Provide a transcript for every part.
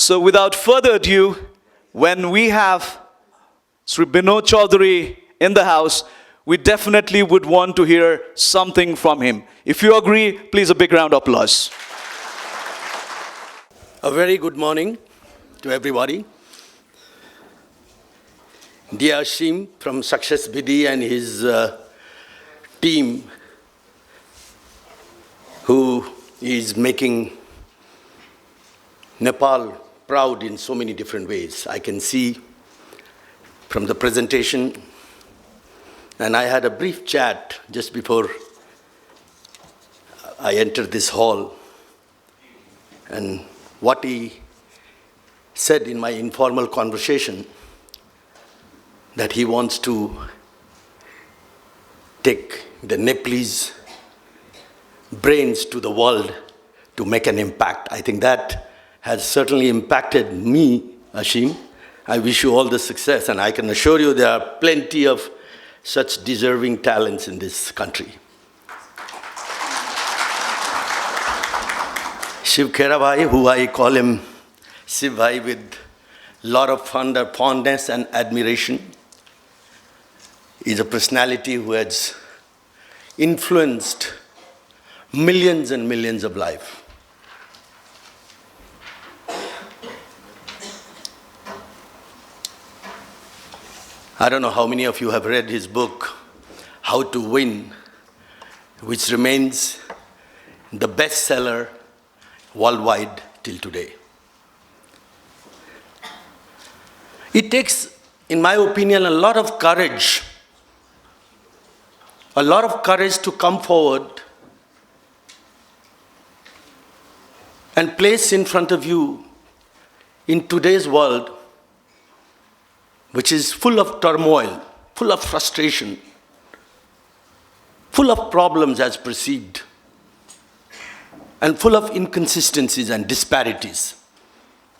So without further ado, when we have Sri Binod Chaudhary in the house, we definitely would want to hear something from him. If you agree, please a big round of applause. A very good morning to everybody. Dear Shim from Success Vidhi and his team, who is making Nepal proud in so many different ways. I can see from the presentation, and I had a brief chat just before I entered this hall, and what he said in my informal conversation, that he wants to take the Nepalese brains to the world to make an impact. I think that has certainly impacted me, Ashim. I wish you all the success, and I can assure you there are plenty of such deserving talents in this country. Shiv Khera bhai, who I call him Shiv bhai with a lot of fondness and admiration, is a personality who has influenced millions and millions of lives. I don't know how many of you have read his book, How to Win, which remains the bestseller worldwide till today. It takes, in my opinion, a lot of courage to come forward and place in front of you in today's world, which is full of turmoil, full of frustration, full of problems as perceived, and full of inconsistencies and disparities,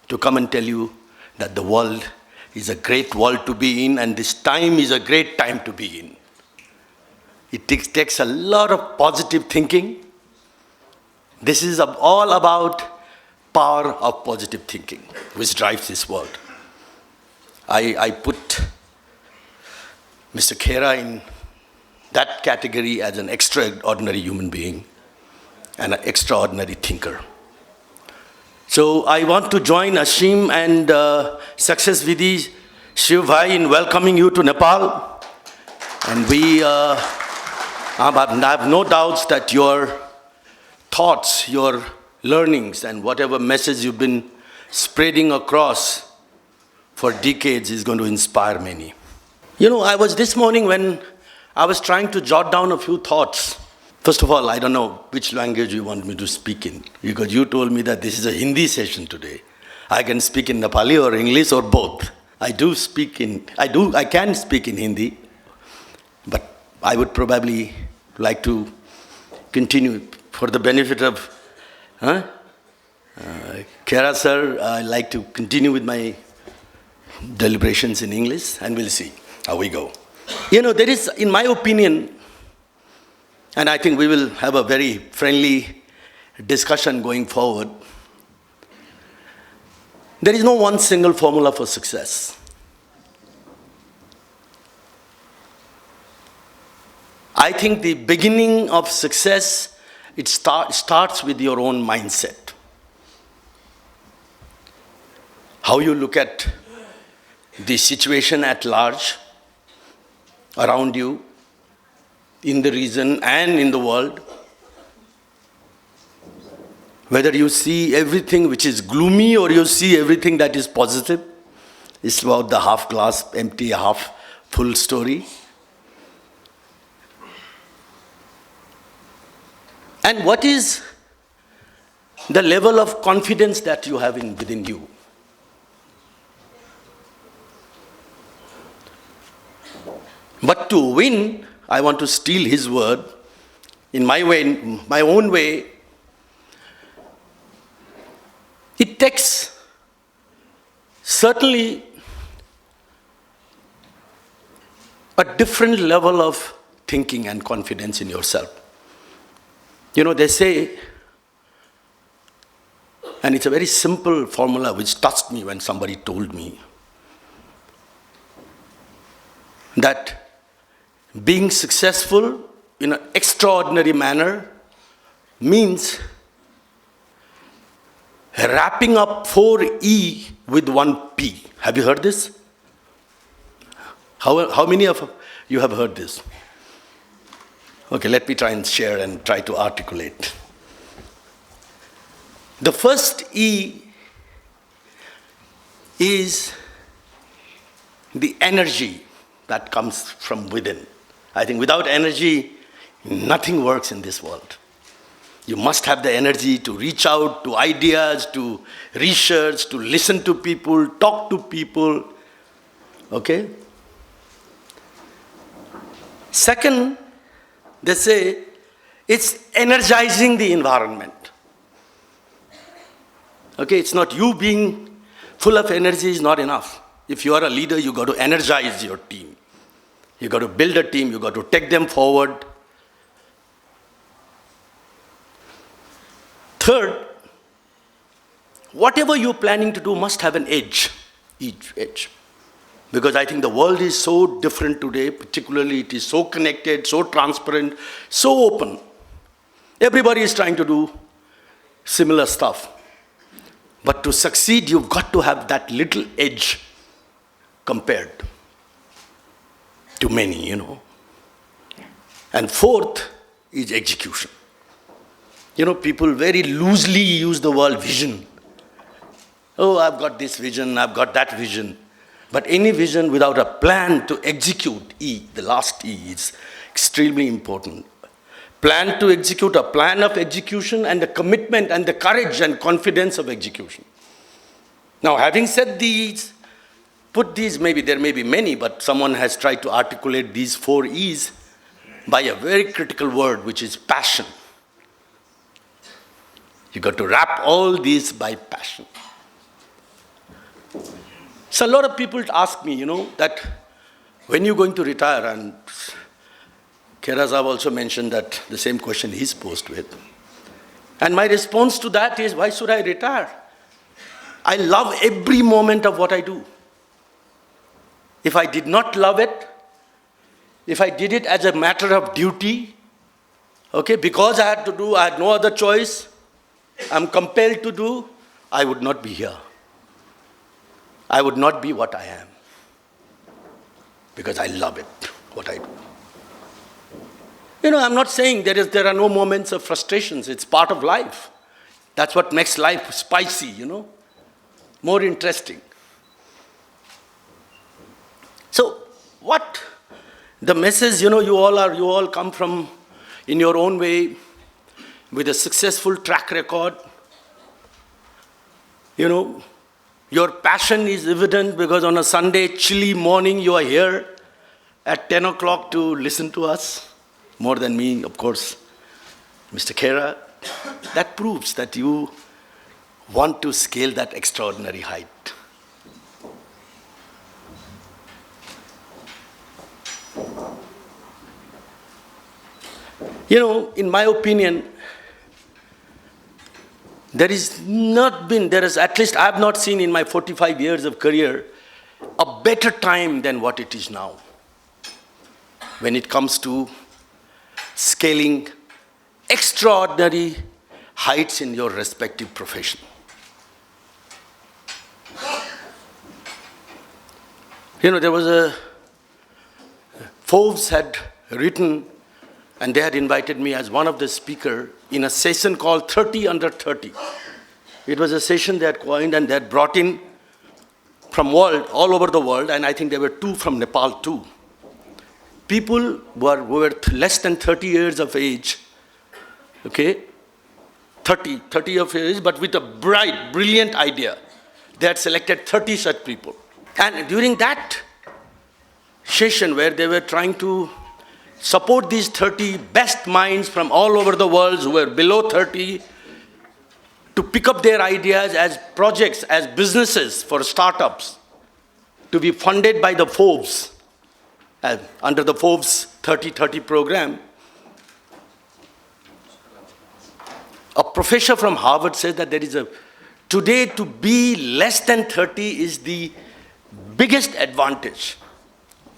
to come and tell you that the world is a great world to be in, and this time is a great time to be in. It takes a lot of positive thinking. This is all about power of positive thinking, which drives this world. I put Mr. Khera in that category as an extraordinary human being and an extraordinary thinker. So I want to join Ashim and Success Vidhi, Shiv bhai, in welcoming you to Nepal. And I have no doubts that your thoughts, your learnings, and whatever message you've been spreading across for decades is going to inspire many. You know, this morning when I was trying to jot down a few thoughts. First of all, I don't know which language you want me to speak in, because you told me that this is a Hindi session today. I can speak in Nepali or English or both. I can speak in Hindi, but I would probably like to continue for the benefit of Khera sir. I like to continue with my deliberations in English, and we'll see how we go. You know, there is, in my opinion, and I think we will have a very friendly discussion going forward, there is no one single formula for success. I think the beginning of success, it starts with your own mindset. How you look at the situation at large, around you, in the region and in the world. Whether you see everything which is gloomy or you see everything that is positive. It's about the half glass empty, half full story. And what is the level of confidence that you have within you? But to win, I want to steal his word in my own way. It takes certainly a different level of thinking and confidence in yourself. You know, they say And it's a very simple formula which touched me when somebody told me that being successful in an extraordinary manner means wrapping up 4E with 1P. Have you heard this? How many of you have heard this? Okay, let me try and share and try to articulate. The first E is the energy that comes from within. I think without energy, nothing works in this world. You must have the energy to reach out to ideas, to research, to listen to people, talk to people. Okay? Second, they say it's energizing the environment. Okay, it's not you being full of energy is not enough. If you are a leader, you got to energize your team. You got to build a team, you got to take them forward. Third, whatever you're planning to do must have an edge, each edge. Because I think the world is so different today, particularly it is so connected, so transparent, so open. Everybody is trying to do similar stuff. But to succeed, you've got to have that little edge compared to many, you know. And fourth is execution. You know, people very loosely use the word vision. Oh, I've got this vision, I've got that vision. But any vision without a plan to execute, E, the last E, is extremely important. Plan to execute, a plan of execution, and the commitment and the courage and confidence of execution. Now, having said these, put these, maybe there may be many, but someone has tried to articulate these 4 E's by a very critical word, which is passion. You got to wrap all these by passion. So a lot of people ask me, you know, that when you're going to retire, and Khera Sahab also mentioned that the same question he's posed with. And my response to that is, why should I retire? I love every moment of what I do. If I did not love it, if I did it as a matter of duty, okay, because I had to do, I had no other choice, I'm compelled to do, I would not be here. I would not be what I am. Because I love it, what I do. You know, I'm not saying there are no moments of frustrations. It's part of life. That's what makes life spicy, you know, more interesting. So, what the message, you know, you all come from, in your own way, with a successful track record. You know, your passion is evident because on a Sunday, chilly morning, you are here at 10 o'clock to listen to us. More than me, of course, Mr. Khera. That proves that you want to scale that extraordinary height. You know, in my opinion, there is, at least I have not seen in my 45 years of career, a better time than what it is now. When it comes to scaling extraordinary heights in your respective profession. You know, there was Forbes had written, and they had invited me as one of the speakers in a session called 30 Under 30. It was a session they had coined, and they had brought in from all over the world, and I think there were 2 from Nepal too. People who were less than 30 years of age, okay, 30 of age, but with a bright, brilliant idea. They had selected 30 such people. And during that session where they were trying to support these 30 best minds from all over the world who were below 30 to pick up their ideas as projects, as businesses for startups, to be funded by the Forbes, under the Forbes 30-30 program. A professor from Harvard said that there is a Today, to be less than 30 is the biggest advantage.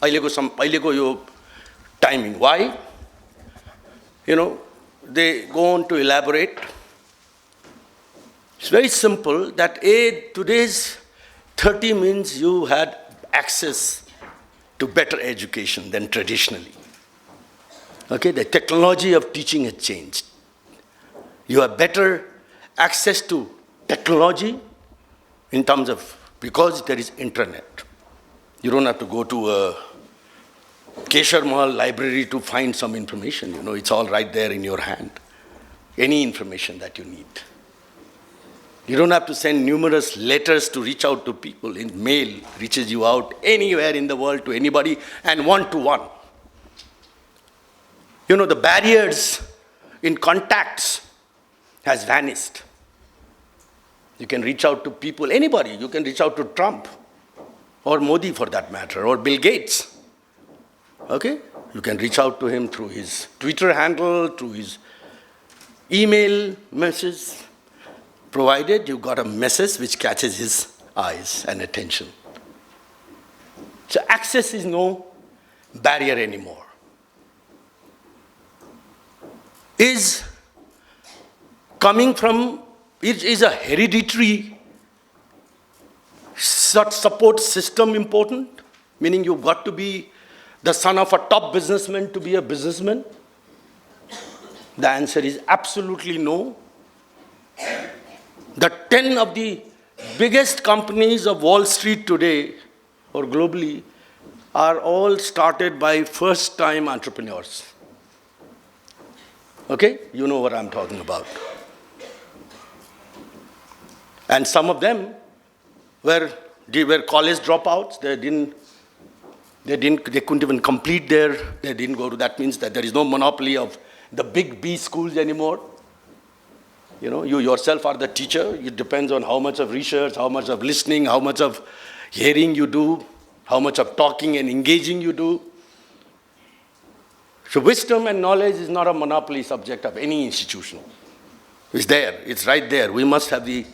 अहिलेको यो timing. Why? They go on to elaborate. It's very simple that today's 30 means you had access to better education than traditionally. Okay, the technology of teaching has changed. You have better access to technology in terms of, because there is internet. You don't have to go to a Keshar Mahal library to find some information. It's all right there in your hand. Any information that you need. You don't have to send numerous letters to reach out to people. In mail reaches you out anywhere in the world to anybody and one-to-one. The barriers in contacts has vanished. You can reach out to people, anybody. You can reach out to Trump or Modi for that matter, or Bill Gates. Okay? You can reach out to him through his Twitter handle, through his email message, provided you got a message which catches his eyes and attention. So access is no barrier anymore. Is coming from, it is a hereditary support system important? Meaning you've got to be the son of a top businessman to be a businessman? The answer is absolutely no. The 10 of the biggest companies of Wall Street today, or globally, are all started by first-time entrepreneurs. Okay? You know what I'm talking about. And some of them were college dropouts. They couldn't even complete they didn't go to, that means that there is no monopoly of the big B schools anymore. You yourself are the teacher. It depends on how much of research, how much of listening, how much of hearing you do, how much of talking and engaging you do. So wisdom and knowledge is not a monopoly subject of any institution. It's there. It's right there. We must have the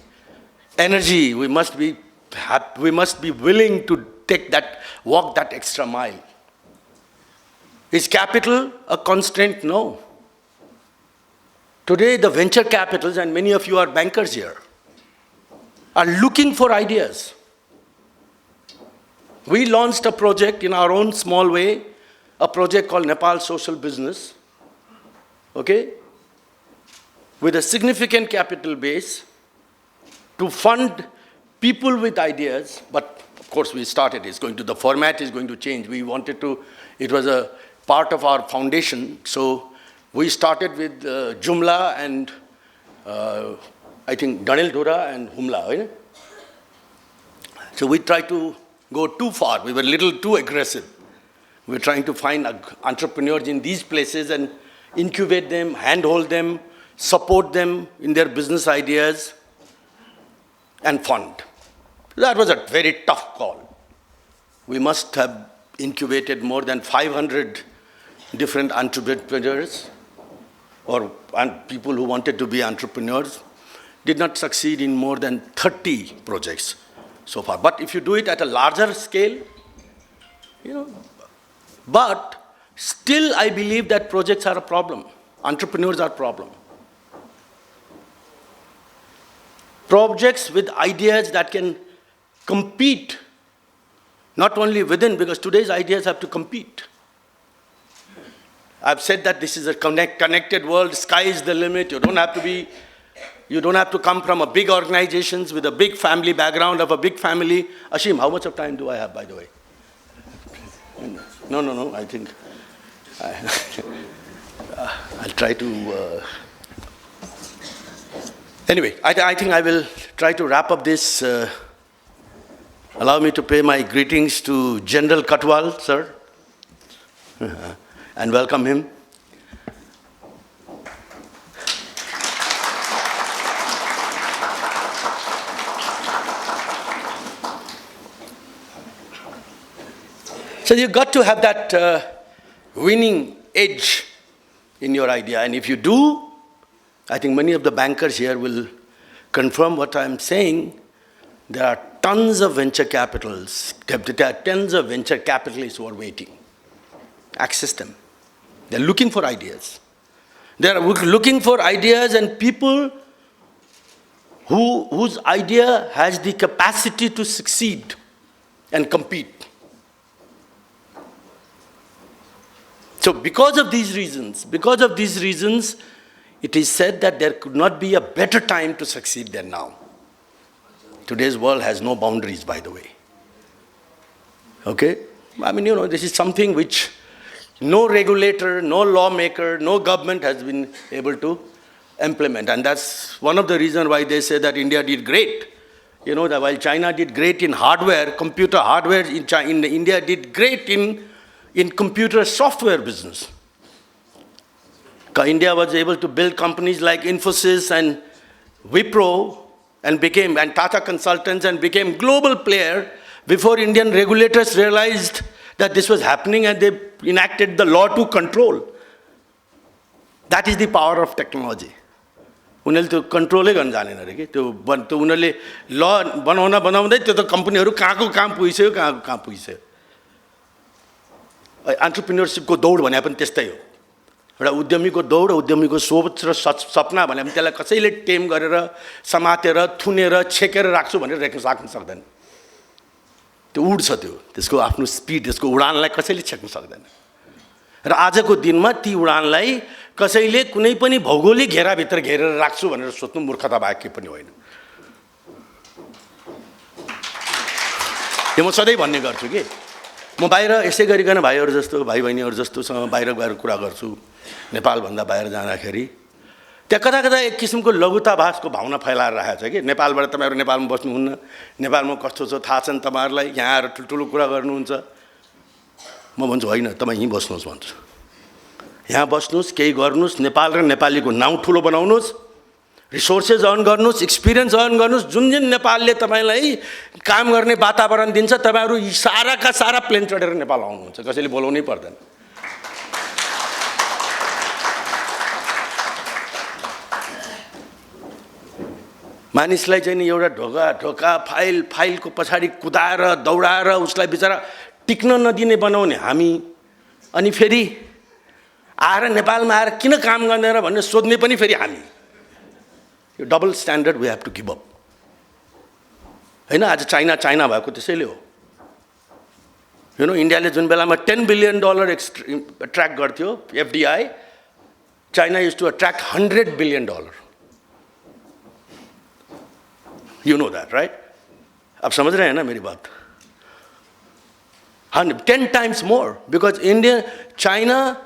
energy. We must be willing to walk that extra mile. Is capital a constraint? No. Today, the venture capitals, and many of you are bankers here, are looking for ideas. We launched a project in our own small way, a project called Nepal Social Business, okay, with a significant capital base to fund people with ideas. But of course, we started. The format is going to change. We wanted to, it was a part of our foundation. So we started with Jumla and I think Danil Dhura and Humla. Right? So we tried to go too far. We were a little too aggressive. We were trying to find entrepreneurs in these places and incubate them, handhold them, support them in their business ideas, and fund. That was a very tough call. We must have incubated more than 500 different entrepreneurs and people who wanted to be entrepreneurs. Did not succeed in more than 30 projects so far. But if you do it at a larger scale, but still I believe that projects are a problem. Entrepreneurs are a problem. Projects with ideas that can compete, not only within, because today's ideas have to compete. I've said that this is a connected world, sky is the limit. You don't have to come from a big organizations with a big family background of a big family. Ashim, how much of time do I have, by the way? No, I think I'll try to... Anyway, I think I will try to wrap up this. Allow me to pay my greetings to General Katwal, sir, and welcome him. So you've got to have that winning edge in your idea. And if you do, I think many of the bankers here will confirm what I'm saying, there are tons of venture capitals, there are tons of venture capitalists who are waiting. Access them. They're looking for ideas. They're looking for ideas and people whose idea has the capacity to succeed and compete. So because of these reasons, it is said that there could not be a better time to succeed than now. Today's world has no boundaries, by the way. Okay? I mean, this is something which no regulator, no lawmaker, no government has been able to implement. And that's one of the reasons why they say that India did great. That while China did great in hardware, computer hardware, India did great in computer software business. India was able to build companies like Infosys and Wipro and Tata Consultants and became global player before Indian regulators realized that this was happening and they enacted the law to control. That is the power of technology. उनीहरूले त्यो कन्ट्रोलै गर्न जानेन अरे कि त्यो उनीहरूले ल बनाउँदै त्यो त कम्पनीहरू कहाँ पुगिसक्यो कहाँ पुगिसक्यो एन्टरप्रेन्योरसिपको दौड भने पनि त्यस्तै हो एउटा उद्यमीको दौड उद्यमीको सोच र सपना भने पनि त्यसलाई कसैले टेम गरेर समातेर थुनेर छेकेर राख्छु भनेर राख्न सक्दैन त्यो उड्छ त्यसको आफ्नो स्पिड त्यसको उडानलाई कसैले छेक्न सक्दैन र आजको दिनमा ती उडानलाई कसैले कुनै पनि भौगोलिक घेराभित्र घेरेर राख्छु भनेर सोच्नु मूर्खता बाहेक केही पनि होइन त्यो म सधैँ भन्ने गर्छु कि म बाहिर यसै गरिकन भाइहरू जस्तो भाइ बहिनीहरू जस्तोसँग बाहिर गएर कुरा गर्छु नेपालभन्दा बाहिर जाँदाखेरि त्यहाँ कता कता एक किसिमको लघुताभासको भावना फैलाएर राखेको छ कि नेपालबाट तपाईँहरू नेपालमा बस्नुहुन्न नेपालमा कस्तो छ थाहा छ नि तपाईँहरूलाई यहाँ आएर ठुल्ठुलो कुरा गर्नुहुन्छ म भन्छु होइन तपाईँ यहीँ बस्नुहोस् भन्छु यहाँ बस्नुहोस् केही गर्नुहोस् नेपाल र नेपालीको नाउँ ठुलो बनाउनुहोस् रिसोर्सेस अर्न गर्नुहोस् एक्सपिरियन्स अर्न गर्नुहोस् जुन नेपालले तपाईँलाई काम गर्ने वातावरण दिन्छ तपाईँहरू यी साराका सारा प्लेन चढेर नेपाल आउनुहुन्छ कसैले बोलाउनै पर्दैन मानिसलाई चाहिँ नि एउटा ढोका फाइलको पछाडि कुदाएर दौडाएर उसलाई बिचरा टिक्न नदिने बनाउने हामी अनि फेरि आएर नेपालमा आएर किन काम गर्दैन भनेर सोध्ने पनि फेरि हामी यो double standard we have to give up हैन आज चाइना भएको त्यसैले हो इन्डियाले जुन बेलामा $10 billion एट्र्याक्ट गर्थ्यो FDI China used to attract $100 billion You know that, right? आप समझ रहे हैं ना मेरी बात 10 times more because China,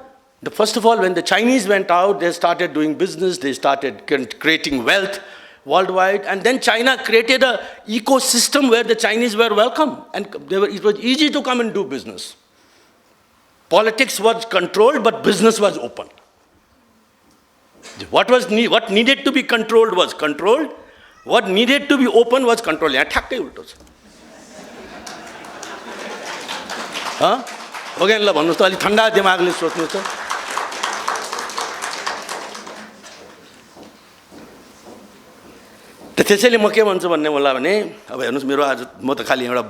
first of all, when the Chinese went out, they started doing business, they started creating wealth worldwide, and then China created an ecosystem where the Chinese were welcome, and it was easy to come and do business. Politics was controlled, but business was open. What needed to be controlled was controlled. What needed to be open was controlled. यहाँ ठ्याक्कै उल्टो छ हो गयो ल भन्नुहोस् त अलि ठन्डा दिमागले सोच्नु त त्यसैले म के भन्छु भन्ने होला भने अब हेर्नुहोस् मेरो आज म त खालि एउटा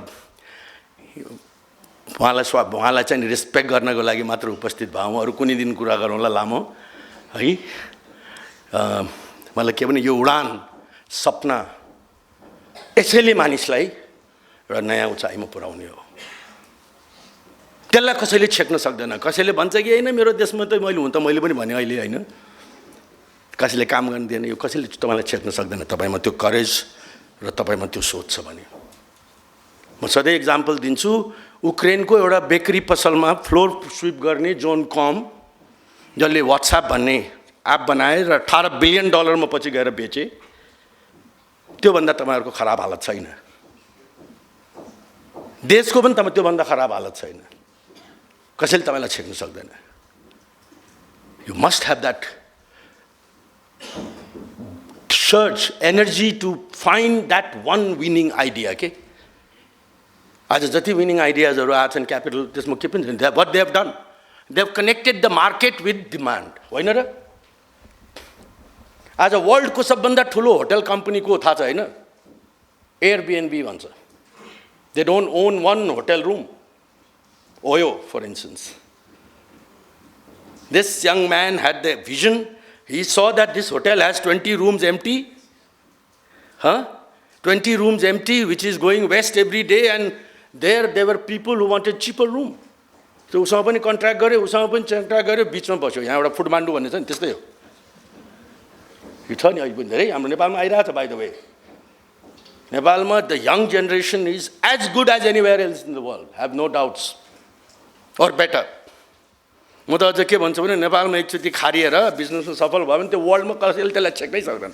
उहाँलाई चाहिँ रेस्पेक्ट गर्नको लागि मात्र उपस्थित भएँ अरू कुनै दिन कुरा गरौँला लामो है मलाई के भने यो उडान सपना यसैले मानिसलाई एउटा नयाँ उचाइमा पुर्याउने हो त्यसलाई कसैले छेक्न सक्दैन कसैले भन्छ कि हैन मेरो देशमा त मैले पनि भने अहिले हैन कसैले काम गर्न दिएन यो कसैले तपाईलाई छेक्न सक्दैन तपाईमा त्यो करेज र तपाईमा त्यो सोच छ भने म सधैँ एक्जाम्पल दिन्छु युक्रेनको एउटा बेकरी पसलमा फ्लोर स्वीप गर्ने जोन कम जसले व्हाट्सएप भन्ने एप बनाए र $18 billion मा पछि गएर बेचे त्यो भन्दा तपाईहरुको खराब हालत छैन देशको पनि त्यो भन्दा खराब हालत छैन कसैले तपाईलाई छेक्न सक्दैन you must have that surge energy to find that one winning idea okay आज जति winning ideas are arts and capital त्यसमा के पनि what they have done they have connected the market with demand होइन र आज वर्ल्डको सबभन्दा ठुलो होटल कम्पनी को थाहा छ हैन? एयरबिएनबी भन्छ. They don't own one hotel room. Oyo, for instance. This young man had the vision. He saw that this hotel has 20 rooms empty. 20 rooms empty, which is going west every day, and there were people who wanted cheaper room. So उसँग पनि contract गर्यो, उसँग पनि contract गर्यो, बिचमा बस्यो. यहाँ एउटा फुटमान्डु भन्ने छ नि, त्यस्तै हो. यो छ नि अहिले पनि धेरै हाम्रो नेपालमा आइरहेछ, by the way. Nepalma, the young generation is as good as anywhere else in the world, have no doubts, or better. म त अझ के भन्छु भने नेपालमा एकचोटि खारिएर बिजनेसमा सफल भयो भने त्यो वर्ल्डमा कसैले त्यसलाई छेक्नै सक्दैन.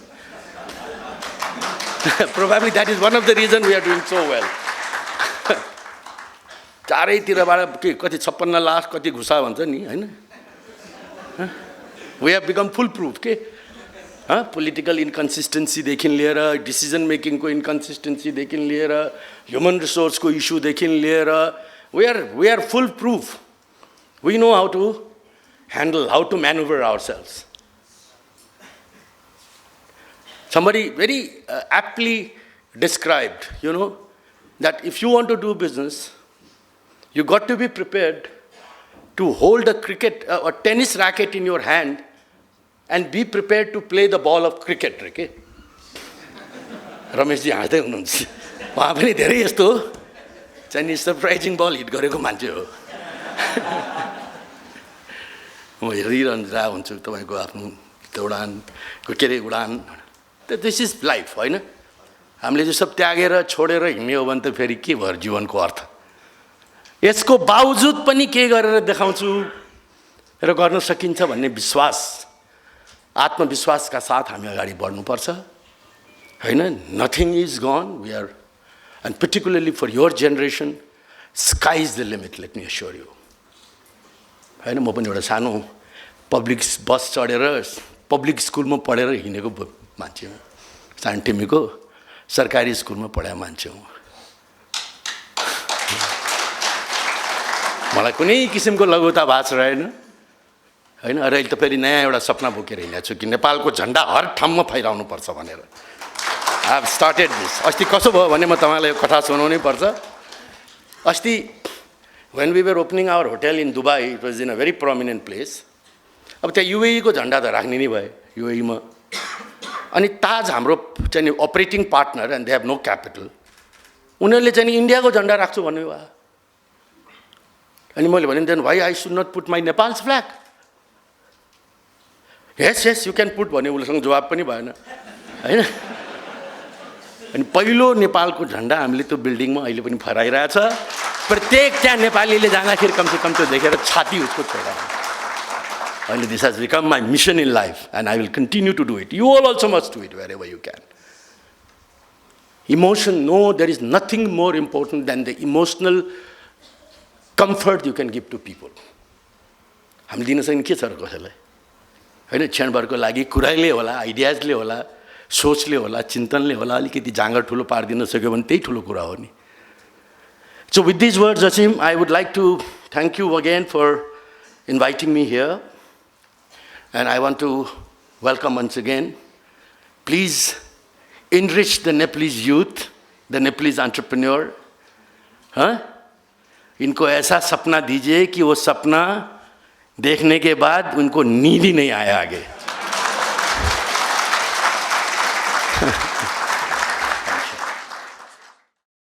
Probably that is one of the reasons we are doing so well. चारैतिरबाट के कति 56 लाख कति घुसा भन्छ नि हैन? We have become full proof के पोलिटिकल इन्कन्सिस्टेन्सी देखि लिएर डिसिजन मेकिङ को इन्कन्सिस्टेन्सी देखि लिएर ह्युमन रिसोर्स को इश्यू देखि लिएर we are full proof. We know how to handle, how to maneuver ourselves. Somebody very aptly described, that if you want to do business, you got to be prepared to hold a cricket or tennis racket in your hand and be prepared to play the ball of cricket. Okay? Rameshji हाँस्दै हुनुहुन्छ. उहाँ पनि धेरै यस्तो चाहिँ surprising बल hit गरेको मान्छे हो. म हेरिरहँदा हुन्छु तपाईँको आफ्नो उडानको के अरे उडान. दिस इज लाइफ होइन? हामीले चाहिँ सब त्यागेर छोडेर हिँड्ने हो भने त फेरि के भयो जीवनको अर्थ? यसको बावजुद पनि के गरेर देखाउँछु र गर्न सकिन्छ भन्ने विश्वास, आत्मविश्वासका साथ हामी अगाडि बढ्नुपर्छ हैन? Nothing is gone. We are, and particularly for your generation, sky is the limit, let me assure you. हैन, म पनि एउटा सानो पब्लिक बस चढेर पब्लिक स्कुलमा पढेर हिँडेको मान्छे हो. सानटिमीको सरकारी स्कुलमा पढाएको मान्छे हो. मलाई कुनै किसिमको लघुता भाष रहेन हैन? अहिले त फेरि नयाँ एउटा सपना बोकेर हिँडेको छु कि नेपालको झन्डा हर ठाउँमा फैलाउनु पर्छ भनेर. I have started this. अस्ति कसो भयो भने म तपाईँलाई यो कथा सुनाउनै पर्छ. अस्ति when we were opening our hotel in Dubai, it was in a very prominent place. अब त्यहाँ UAE को झन्डा त राख्ने नै भयो UAE मा. अनि ताज हाम्रो चाहिँ operating partner and they have no capital. उनीहरूले चाहिँ इन्डियाको झन्डा राख्छु भन्नु भयो. अनि मैले भने then why I should not put my Nepal's flag? Yes you can put भने उनीसँग जवाब पनि भएन हैन? अनि पहिलो नेपालको झन्डा हामीले त्यो बिल्डिङमा अहिले पनि फहराइरहेछ. प्रत्येक त्यहाँ नेपालीले जाँदाखेरि कमसेकम त्यो देखेर छाती उसको छोडा. अहिले this has become my mission in life and I will continue to do it. You all also must do it wherever you can. Emotion, no, there is nothing more important than the emotional comfort you can give to people. हामीले दिन सक्ने के छ र कसैलाई हैन? क्षणभरको लागि कुराले होला, आइडियाजले होला, सोचले होला, चिन्तनले होला, अलिकति जाँगर ठुलो पारिदिन सक्यो भने त्यही ठुलो कुरा हो नि. So with these words, Asim, I would like to thank you again for inviting me here. And I want to welcome once again. Please enrich the Nepalese youth, the Nepalese entrepreneur. इनको ऐसा सपना दीजिए कि वो सपना देखने के बाद उनको नींद ही नहीं आया आगे.